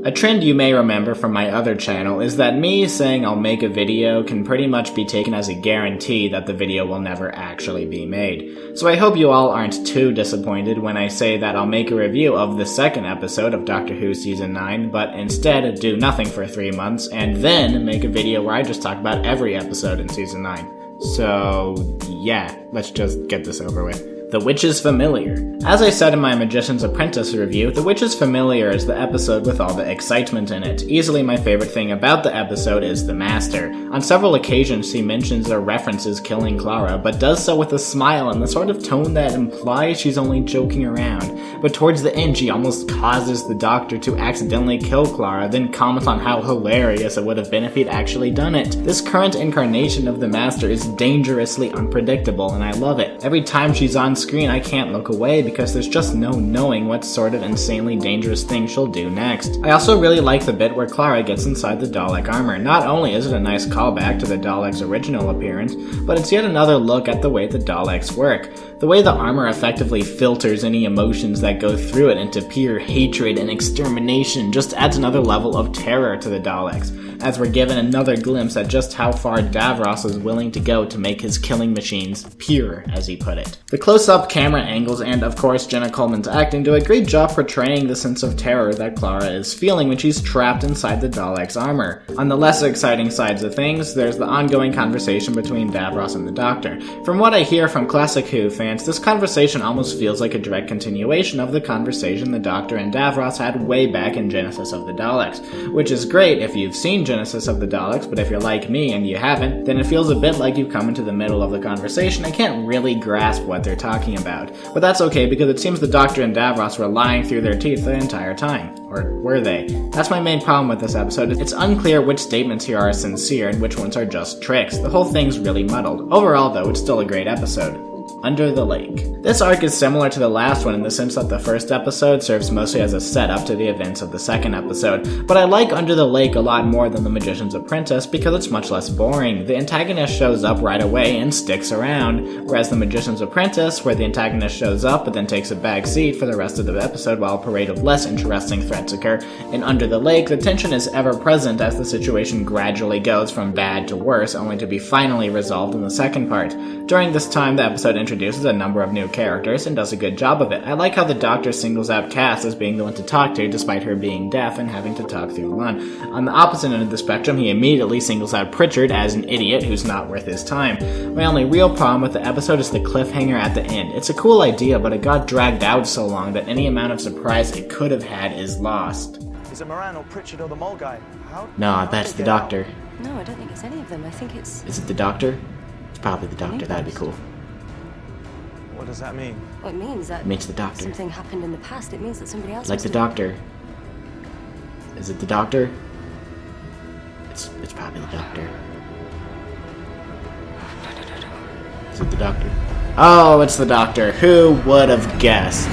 A trend you may remember from my other channel is that me saying I'll make a video can pretty much be taken as a guarantee that the video will never actually be made. So I hope you all aren't too disappointed when I say that I'll make a review of the second episode of Doctor Who Season 9, but instead do nothing for 3 months and then make a video where I just talk about every episode in Season 9. So yeah, let's just get this over with. The Witch is Familiar. As I said in my Magician's Apprentice review, The Witch is Familiar is the episode with all the excitement in it. Easily my favorite thing about the episode is the Master. On several occasions he mentions or references killing Clara, but does so with a smile and the sort of tone that implies she's only joking around. But towards the end she almost causes the Doctor to accidentally kill Clara, then comments on how hilarious it would have been if he'd actually done it. This current incarnation of the Master is dangerously unpredictable and I love it. Every time she's on screen I can't look away because there's just no knowing what sort of insanely dangerous thing she'll do next. I also really like the bit where Clara gets inside the Dalek armor. Not only is it a nice callback to the Dalek's original appearance, but it's yet another look at the way the Daleks work. The way the armor effectively filters any emotions that go through it into pure hatred and extermination just adds another level of terror to the Daleks, as we're given another glimpse at just how far Davros is willing to go to make his killing machines pure, as he put it. The close-up camera angles and, of course, Jenna Coleman's acting do a great job portraying the sense of terror that Clara is feeling when she's trapped inside the Dalek's armor. On the less exciting sides of things, there's the ongoing conversation between Davros and the Doctor. From what I hear from classic Who fans, this conversation almost feels like a direct continuation of the conversation the Doctor and Davros had way back in Genesis of the Daleks, which is great if you've seen Genesis of the Daleks, but if you're like me and you haven't, then it feels a bit like you've come into the middle of the conversation and can't really grasp what they're talking about. But that's okay because it seems the Doctor and Davros were lying through their teeth the entire time. Or were they? That's my main problem with this episode. It's unclear which statements here are sincere and which ones are just tricks. The whole thing's really muddled. Overall though, it's still a great episode. Under the Lake. This arc is similar to the last one in the sense that the first episode serves mostly as a setup to the events of the second episode, but I like Under the Lake a lot more than The Magician's Apprentice because it's much less boring. The antagonist shows up right away and sticks around, whereas The Magician's Apprentice, where the antagonist shows up but then takes a back seat for the rest of the episode while a parade of less interesting threats occur, in Under the Lake the tension is ever present as the situation gradually goes from bad to worse, only to be finally resolved in the second part. During this time the episode introduces a number of new characters and does a good job of it. I like how the Doctor singles out Cass as being the one to talk to despite her being deaf and having to talk through Lon. On the opposite end of the spectrum, he immediately singles out Pritchard as an idiot who's not worth his time. My only real problem with the episode is the cliffhanger at the end. It's a cool idea, but it got dragged out so long that any amount of surprise it could have had is lost. Is it Moran or Pritchard or the mole guy? No, I bet it's the Doctor. No, I don't think it's any of them. I think it's... Is it the Doctor? It's probably the Doctor, that'd be cool. What does that mean? Well, it means that... It means the Doctor. Something happened in the past. It means that somebody else... Like the Doctor. Is it the Doctor? It's probably the Doctor. No. Is it the Doctor? Oh, it's the Doctor. Who would have guessed?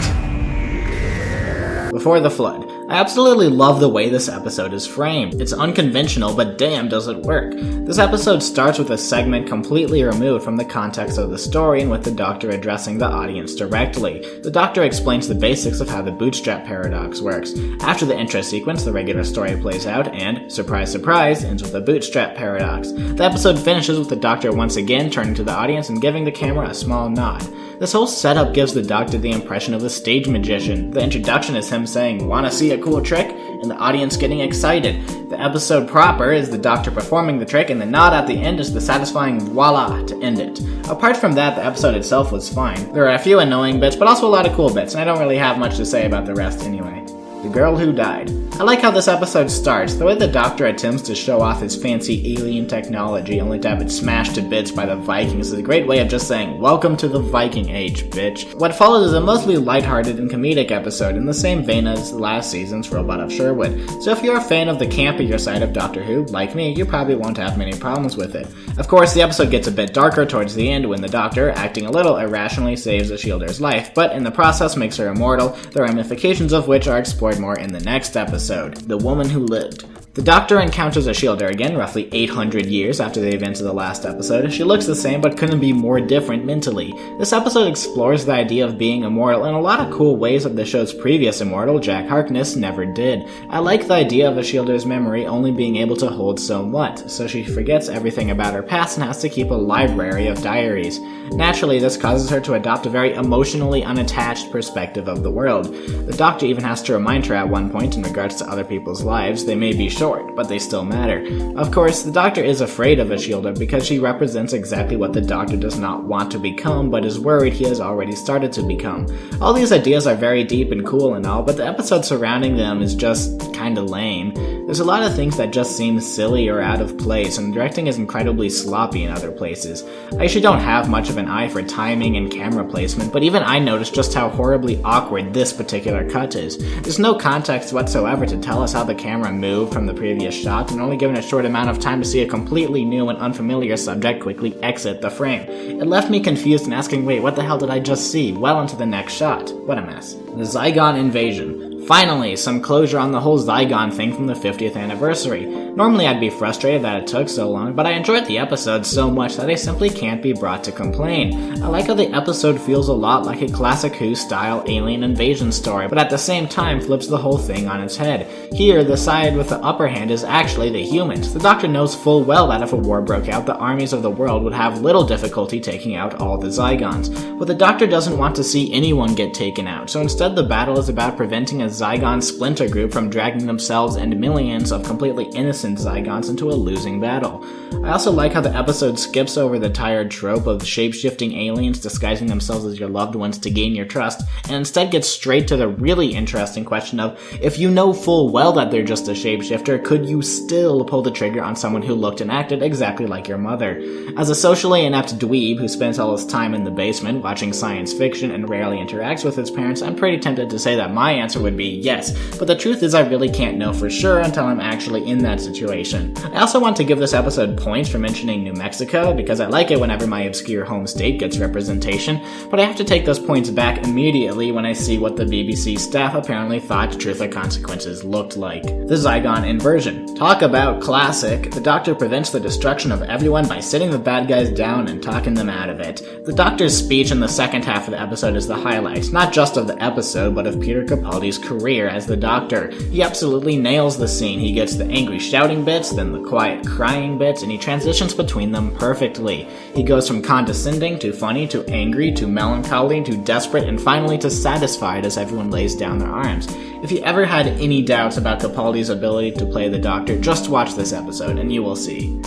Before the Flood. I absolutely love the way this episode is framed. It's unconventional, but damn does it work. This episode starts with a segment completely removed from the context of the story and with the Doctor addressing the audience directly. The Doctor explains the basics of how the bootstrap paradox works. After the intro sequence, the regular story plays out and, surprise surprise, ends with the bootstrap paradox. The episode finishes with the Doctor once again turning to the audience and giving the camera a small nod. This whole setup gives the Doctor the impression of a stage magician. The introduction is him saying, "Wanna see a cool trick?" and the audience getting excited. The episode proper is the Doctor performing the trick, and the nod at the end is the satisfying voila to end it. Apart from that, the episode itself was fine. There are a few annoying bits, but also a lot of cool bits, and I don't really have much to say about the rest anyway. The Girl Who Died. I like how this episode starts. The way the Doctor attempts to show off his fancy alien technology only to have it smashed to bits by the Vikings is a great way of just saying, "Welcome to the Viking Age, bitch." What follows is a mostly lighthearted and comedic episode in the same vein as last season's Robot of Sherwood. So if you're a fan of the campier side of Doctor Who, like me, you probably won't have many problems with it. Of course, the episode gets a bit darker towards the end when the Doctor, acting a little irrationally, saves a Shielder's life, but in the process makes her immortal, the ramifications of which are explored more in the next episode, The Woman Who Lived. The Doctor encounters a Shielder again, roughly 800 years after the events of the last episode. She looks the same, but couldn't be more different mentally. This episode explores the idea of being immortal in a lot of cool ways that the show's previous immortal, Jack Harkness, never did. I like the idea of a Shielder's memory only being able to hold so much, so she forgets everything about her past and has to keep a library of diaries. Naturally, this causes her to adopt a very emotionally unattached perspective of the world. The Doctor even has to remind her at one point in regards to other people's lives. They may be short, but they still matter. Of course, the Doctor is afraid of a Shielder because she represents exactly what the Doctor does not want to become, but is worried he has already started to become. All these ideas are very deep and cool and all, but the episode surrounding them is just kinda lame. There's a lot of things that just seem silly or out of place, and the directing is incredibly sloppy in other places. I usually don't have much of an eye for timing and camera placement, but even I noticed just how horribly awkward this particular cut is. There's no context whatsoever to tell us how the camera moved from the previous shot, and only given a short amount of time to see a completely new and unfamiliar subject quickly exit the frame. It left me confused and asking, wait, what the hell did I just see? Well into the next shot. What a mess. The Zygon invasion. Finally, some closure on the whole Zygon thing from the 50th anniversary. Normally I'd be frustrated that it took so long, but I enjoyed the episode so much that I simply can't be brought to complain. I like how the episode feels a lot like a classic Who-style alien invasion story, but at the same time flips the whole thing on its head. Here, the side with the upper hand is actually the humans. The Doctor knows full well that if a war broke out, the armies of the world would have little difficulty taking out all the Zygons. But the Doctor doesn't want to see anyone get taken out, so instead the battle is about preventing a Zygon splinter group from dragging themselves and millions of completely innocent Zygons into a losing battle. I also like how the episode skips over the tired trope of shape-shifting aliens disguising themselves as your loved ones to gain your trust, and instead gets straight to the really interesting question of, if you know full well that they're just a shapeshifter, could you still pull the trigger on someone who looked and acted exactly like your mother? As a socially inept dweeb who spends all his time in the basement watching science fiction and rarely interacts with his parents, I'm pretty tempted to say that my answer would be yes, but the truth is I really can't know for sure until I'm actually in that situation. I also want to give this episode points for mentioning New Mexico, because I like it whenever my obscure home state gets representation, but I have to take those points back immediately when I see what the BBC staff apparently thought Truth or Consequences looked like. The Zygon inversion. Talk about classic. The Doctor prevents the destruction of everyone by sitting the bad guys down and talking them out of it. The Doctor's speech in the second half of the episode is the highlight, not just of the episode, but of Peter Capaldi's career as the Doctor. He absolutely nails the scene. He gets the angry shouting bits, then the quiet crying bits, and he transitions between them perfectly. He goes from condescending to funny to angry to melancholy to desperate and finally to satisfied as everyone lays down their arms. If you ever had any doubts about Capaldi's ability to play the Doctor, just watch this episode and you will see.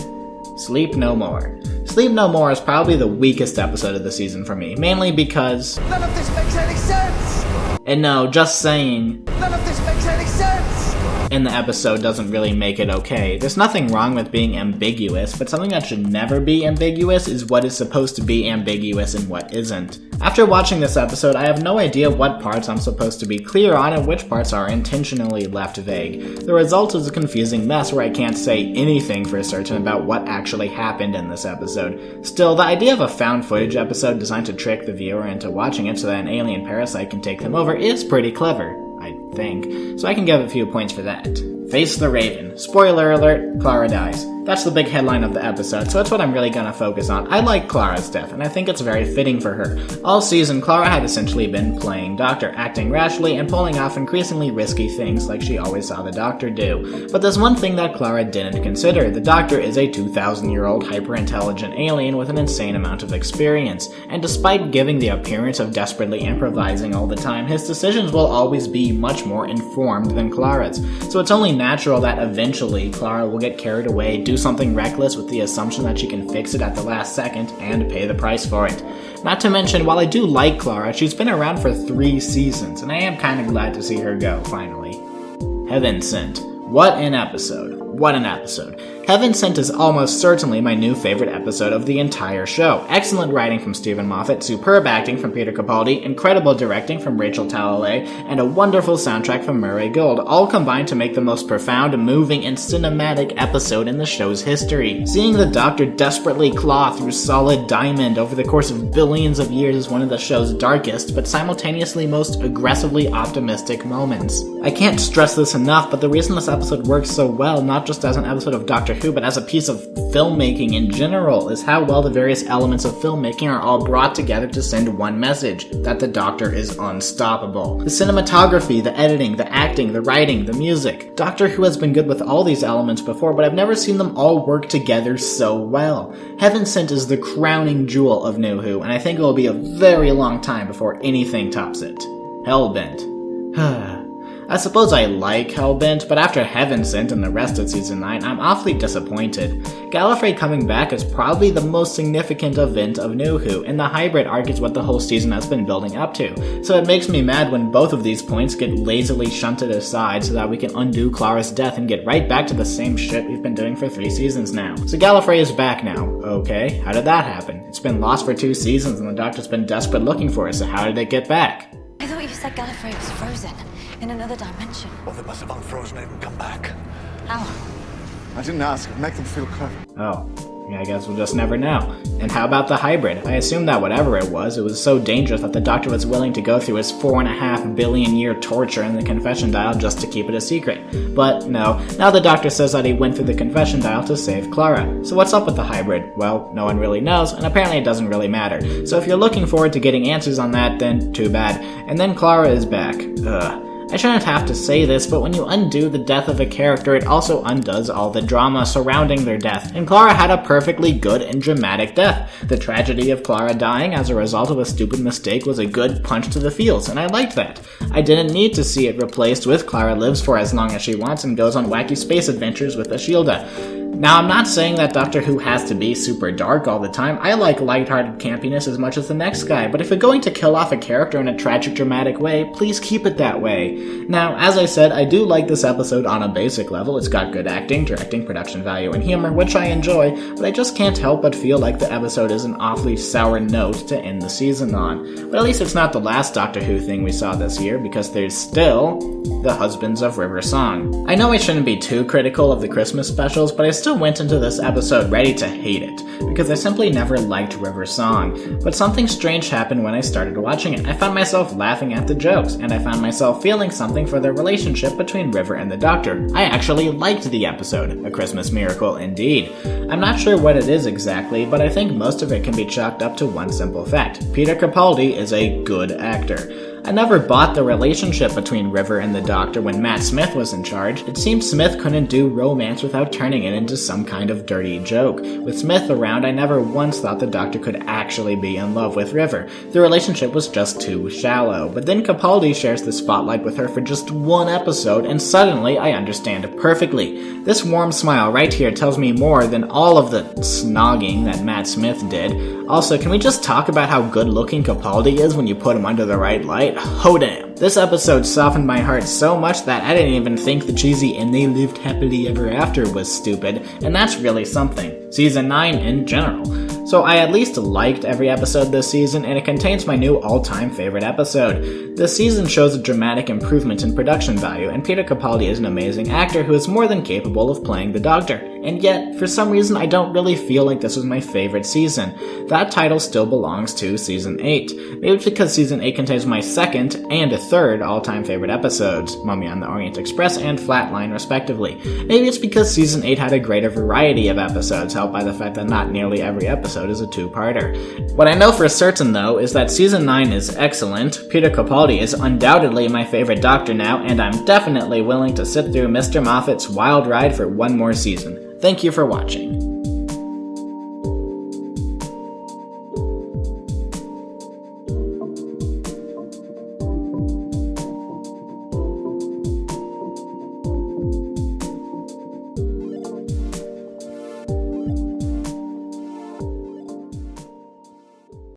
Sleep No More. Sleep No More is probably the weakest episode of the season for me, mainly because... None of this makes any sense! And no, just saying... None of this makes any sense! in the episode doesn't really make it okay. There's nothing wrong with being ambiguous, but something that should never be ambiguous is what is supposed to be ambiguous and what isn't. After watching this episode, I have no idea what parts I'm supposed to be clear on and which parts are intentionally left vague. The result is a confusing mess where I can't say anything for certain about what actually happened in this episode. Still, the idea of a found footage episode designed to trick the viewer into watching it so that an alien parasite can take them over is pretty clever, I think, so I can give a few points for that. Face the Raven. Spoiler alert, Clara dies. That's the big headline of the episode, so that's what I'm really gonna focus on. I like Clara's death, and I think it's very fitting for her. All season, Clara had essentially been playing Doctor, acting rashly and pulling off increasingly risky things like she always saw the Doctor do. But there's one thing that Clara didn't consider. The Doctor is a 2,000-year-old hyper-intelligent alien with an insane amount of experience, and despite giving the appearance of desperately improvising all the time, his decisions will always be much more informed than Clara's. So it's only natural that eventually Clara will get carried away, do something reckless with the assumption that she can fix it at the last second, and pay the price for it. Not to mention, while I do like Clara, she's been around for 3 seasons, and I am kind of glad to see her go, finally. Heaven Sent. What an episode. What an episode. Heaven Sent is almost certainly my new favorite episode of the entire show. Excellent writing from Stephen Moffat, superb acting from Peter Capaldi, incredible directing from Rachel Talalay, and a wonderful soundtrack from Murray Gold, all combined to make the most profound, moving, and cinematic episode in the show's history. Seeing the Doctor desperately claw through solid diamond over the course of billions of years is one of the show's darkest, but simultaneously most aggressively optimistic moments. I can't stress this enough, but the reason this episode works so well, not just as an episode of Doctor Who, but as a piece of filmmaking in general, is how well the various elements of filmmaking are all brought together to send one message, that the Doctor is unstoppable. The cinematography, the editing, the acting, the writing, the music. Doctor Who has been good with all these elements before, but I've never seen them all work together so well. Heaven Sent is the crowning jewel of New Who, and I think it will be a very long time before anything tops it. Hellbent. I suppose I like Hellbent, but after Heaven Sent and the rest of Season 9, I'm awfully disappointed. Gallifrey coming back is probably the most significant event of New Who, and the hybrid arc is what the whole season has been building up to, so it makes me mad when both of these points get lazily shunted aside so that we can undo Clara's death and get right back to the same shit we've been doing for 3 seasons now. So Gallifrey is back now. Okay, how did that happen? It's been lost for 2 seasons and the Doctor's been desperate looking for it, so how did it get back? I thought you said Gallifrey was frozen in another dimension. Well, they must have unfrozen it and come back. How? I didn't ask. Make them feel clever. Oh, yeah, I guess we'll just never know. And how about the hybrid? I assume that whatever it was so dangerous that the Doctor was willing to go through his 4.5 billion year torture in the confession dial just to keep it a secret. But no, now the Doctor says that he went through the confession dial to save Clara. So what's up with the hybrid? Well, no one really knows, and apparently it doesn't really matter. So if you're looking forward to getting answers on that, then too bad. And then Clara is back. Ugh. I shouldn't have to say this, but when you undo the death of a character, it also undoes all the drama surrounding their death, and Clara had a perfectly good and dramatic death. The tragedy of Clara dying as a result of a stupid mistake was a good punch to the feels, and I liked that. I didn't need to see it replaced with Clara lives for as long as she wants and goes on wacky space adventures with Ashilda. Now, I'm not saying that Doctor Who has to be super dark all the time. I like lighthearted campiness as much as the next guy, but if you're going to kill off a character in a tragic, dramatic way, please keep it that way. Now, as I said, I do like this episode on a basic level. It's got good acting, directing, production value, and humor, which I enjoy, but I just can't help but feel like the episode is an awfully sour note to end the season on. But at least it's not the last Doctor Who thing we saw this year, because there's still the Husbands of River Song. I know I shouldn't be too critical of the Christmas specials, but I still went into this episode ready to hate it, because I simply never liked River Song. But something strange happened when I started watching it. I found myself laughing at the jokes, and I found myself feeling something for the relationship between River and the Doctor. I actually liked the episode. A Christmas miracle indeed. I'm not sure what it is exactly, but I think most of it can be chalked up to one simple fact. Peter Capaldi is a good actor. I never bought the relationship between River and the Doctor when Matt Smith was in charge. It seemed Smith couldn't do romance without turning it into some kind of dirty joke. With Smith around, I never once thought the Doctor could actually be in love with River. The relationship was just too shallow. But then Capaldi shares the spotlight with her for just one episode, and suddenly I understand perfectly. This warm smile right here tells me more than all of the snogging that Matt Smith did. Also, can we just talk about how good-looking Capaldi is when you put him under the right light? Oh damn. This episode softened my heart so much that I didn't even think the cheesy "and they lived happily ever after" was stupid, and that's really something. Season 9 in general. So I at least liked every episode this season, and it contains my new all-time favorite episode. This season shows a dramatic improvement in production value, and Peter Capaldi is an amazing actor who is more than capable of playing the Doctor. And yet, for some reason, I don't really feel like this was my favorite season. That title still belongs to Season 8. Maybe it's because Season 8 contains my second and third all-time favorite episodes, Mummy on the Orient Express and Flatline respectively. Maybe it's because Season 8 had a greater variety of episodes, helped by the fact that not nearly every episode is a two-parter. What I know for certain, though, is that Season 9 is excellent, Peter Capaldi is undoubtedly my favorite Doctor now, and I'm definitely willing to sit through Mr. Moffat's wild ride for one more season. Thank you for watching.